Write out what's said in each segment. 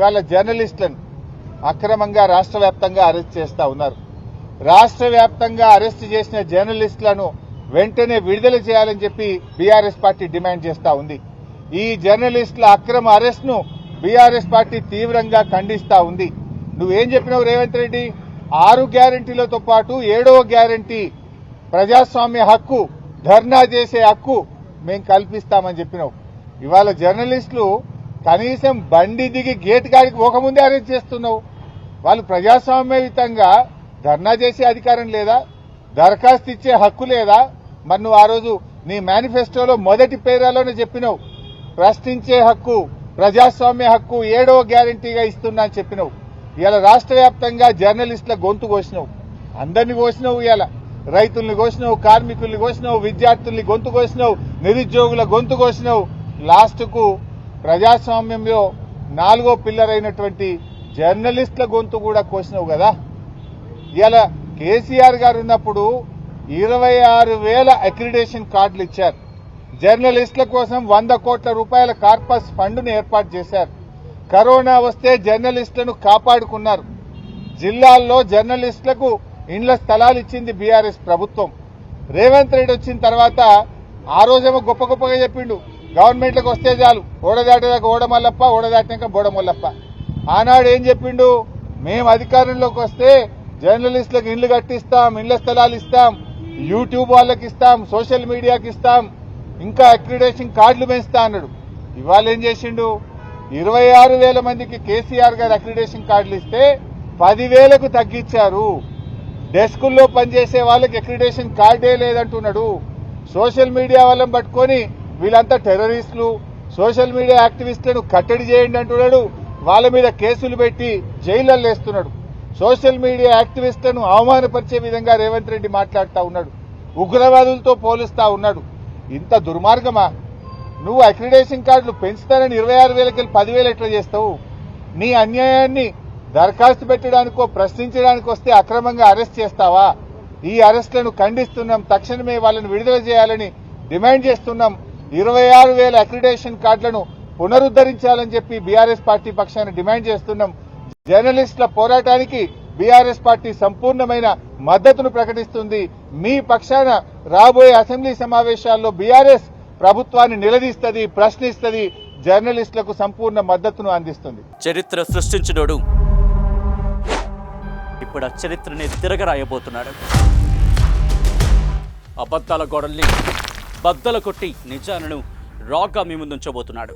ఇవాళ జర్నలిస్టులను అక్రమంగా రాష్ట్ర వ్యాప్తంగా అరెస్ట్ చేస్తా ఉన్నారు. రాష్ట్ర వ్యాప్తంగా అరెస్ట్ చేసిన జర్నలిస్టులను వెంటనే విడుదల చేయాలని చెప్పి బీఆర్ఎస్ పార్టీ డిమాండ్ చేస్తా ఉంది. ఈ జర్నలిస్టుల అక్రమ అరెస్ట్ ను బీఆర్ఎస్ పార్టీ తీవ్రంగా ఖండిస్తా ఉంది. నువ్వేం చెప్పినావు రేవంత్ రెడ్డి? 6 గ్యారెంటీలతో పాటు 7వ గ్యారెంటీ ప్రజాస్వామ్య హక్కు, ధర్నా చేసే హక్కు మేము కల్పిస్తామని చెప్పినావు. ఇవాళ జర్నలిస్టులు కనీసం బండి దిగి గేట్ కాడికి పోకముందే అరెస్ట్ చేస్తున్నావు. వాళ్ళు ప్రజాస్వామ్యయుతంగా ధర్నా చేసే అధికారం లేదా? దరఖాస్తు ఇచ్చే హక్కు లేదా? మరి నువ్వు ఆ రోజు నీ మేనిఫెస్టోలో మొదటి పేరాలోనే చెప్పినావు, ప్రశ్నించే హక్కు, ప్రజాస్వామ్య హక్కు 7వ గ్యారెంటీగా ఇస్తున్నా అని చెప్పినావు. ఇవాళ రాష్ట్ర వ్యాప్తంగా జర్నలిస్టుల గొంతు కోసినావు, అందరినీ కోసినావు. ఇవాళ రైతుల్ని కోసినావు, కార్మికుల్ని కోసినావు, విద్యార్థుల్ని గొంతు కోసినావు, నిరుద్యోగుల గొంతు కోసినావు. లాస్ట్కు ప్రజాస్వామ్యంలో 4వ పిల్లర్ అయినటువంటి జర్నలిస్టుల గొంతు కూడా కోసినావు కదా. ఇవాళ కేసీఆర్ గారు ఉన్నప్పుడు 26,000 అక్రిడేషన్ కార్డులు ఇచ్చారు. జర్నలిస్టుల కోసం 100 కోట్ల రూపాయల కార్పస్ ఫండ్ను ఏర్పాటు చేశారు. కరోనా వస్తే జర్నలిస్టులను కాపాడుకున్నారు. జిల్లాల్లో జర్నలిస్టులకు ఇండ్ల స్థలాలు ఇచ్చింది బీఆర్ఎస్ ప్రభుత్వం. రేవంత్ రెడ్డి వచ్చిన తర్వాత ఆ రోజేమో గొప్ప గొప్పగా చెప్పిండు, గవర్నమెంట్లకు వస్తే చాలు, ఓడదాటేదాకా ఓడమల్లప్ప, ఓడదాటినాక బోడమల్లప్ప. ఆనాడు ఏం చెప్పిండు? మేము అధికారంలోకి వస్తే జర్నలిస్టులకు ఇండ్లు కట్టిస్తాం, ఇండ్ల స్థలాలు ఇస్తాం, యూట్యూబ్ వాళ్ళకి ఇస్తాం, సోషల్ మీడియాకి ఇస్తాం, ఇంకా అక్రిడేషన్ కార్డులు పెంచుతా అన్నాడు. ఇవాళ ఏం చేసిండు? 26,000 మందికి కేసీఆర్ గారు అక్రిడేషన్ కార్డులు ఇస్తే 10,000కు తగ్గించారు. డెస్కుల్లో పనిచేసే వాళ్ళకి అక్రిడేషన్ కార్డే లేదంటున్నాడు. సోషల్ మీడియా వాళ్ళని పట్టుకొని వీళ్ళంతా టెర్రరిస్టులు, సోషల్ మీడియా యాక్టివిస్టులను కట్టడి చేయండి అంటున్నాడు. వాళ్ళ మీద కేసులు పెట్టి జైళ్లలో వేస్తున్నాడు. సోషల్ మీడియా యాక్టివిస్టులను అవమానపరిచే విధంగా రేవంత్ రెడ్డి మాట్లాడుతూ ఉన్నాడు. ఉగ్రవాదులతో పోలుస్తా ఉన్నాడు. ఇంత దుర్మార్గమా? నువ్వు అక్రిడేషన్ కార్డులు పెంచుతానని 26,000కి 10,000 ఎట్లా చేస్తావు? నీ అన్యాయాన్ని దరఖాస్తు పెట్టడానికో ప్రశ్నించడానికి వస్తే అక్రమంగా అరెస్ట్ చేస్తావా? ఈ అరెస్టులను ఖండిస్తున్నాం. తక్షణమే వాళ్ళని విడుదల చేయాలని డిమాండ్ చేస్తున్నాం. 26,000 అక్రిడేషన్ కార్డులను పునరుద్ధరించాలని చెప్పి బీఆర్ఎస్ పార్టీ పక్షాన డిమాండ్ చేస్తున్నాం. జర్నలిస్టుల పోరాటానికి బీఆర్ఎస్ పార్టీ సంపూర్ణమైన మద్దతును ప్రకటిస్తుంది. మీ పక్షాన రాబోయే అసెంబ్లీ సమావేశాల్లో బీఆర్ఎస్ ప్రభుత్వాన్ని నిలదీస్తుంది, ప్రశ్నిస్తుంది, జర్నలిస్టులకు సంపూర్ణ మద్దతును అందిస్తుంది. చరిత్ర సృష్టించినోడు ఇప్పుడు ఆ చరిత్రని తిరగరాయబోతున్నాడు. అబద్ధాల గోడల్ని బద్దలు కొట్టి నిజాలను రాగా మీ ముందుంచబోతున్నాడు.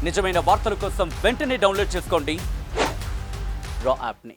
నిజమైన వార్తల కోసం వెంటనే డౌన్లోడ్ చేసుకోండి రా యాప్ని.